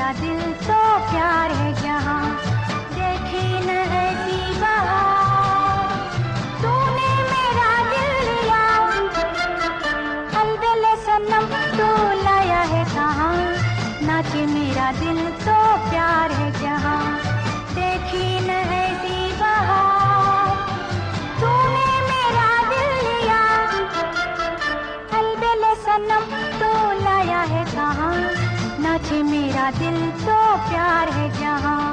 मेरा दिल तो प्यार है जहाँ, देखी न ऐसी बहार। तूने मेरा दिल लिया, अलबेले सनम तू लाया है कहाँ, नाचे मेरा दिल तो प्यार है जहाँ, देखी न ऐसी बहार। तूने मेरा दिल लिया, अलबेले सनम तू लाया है कहाँ, नाचे मेरा दिल तो प्यार है जहाँ।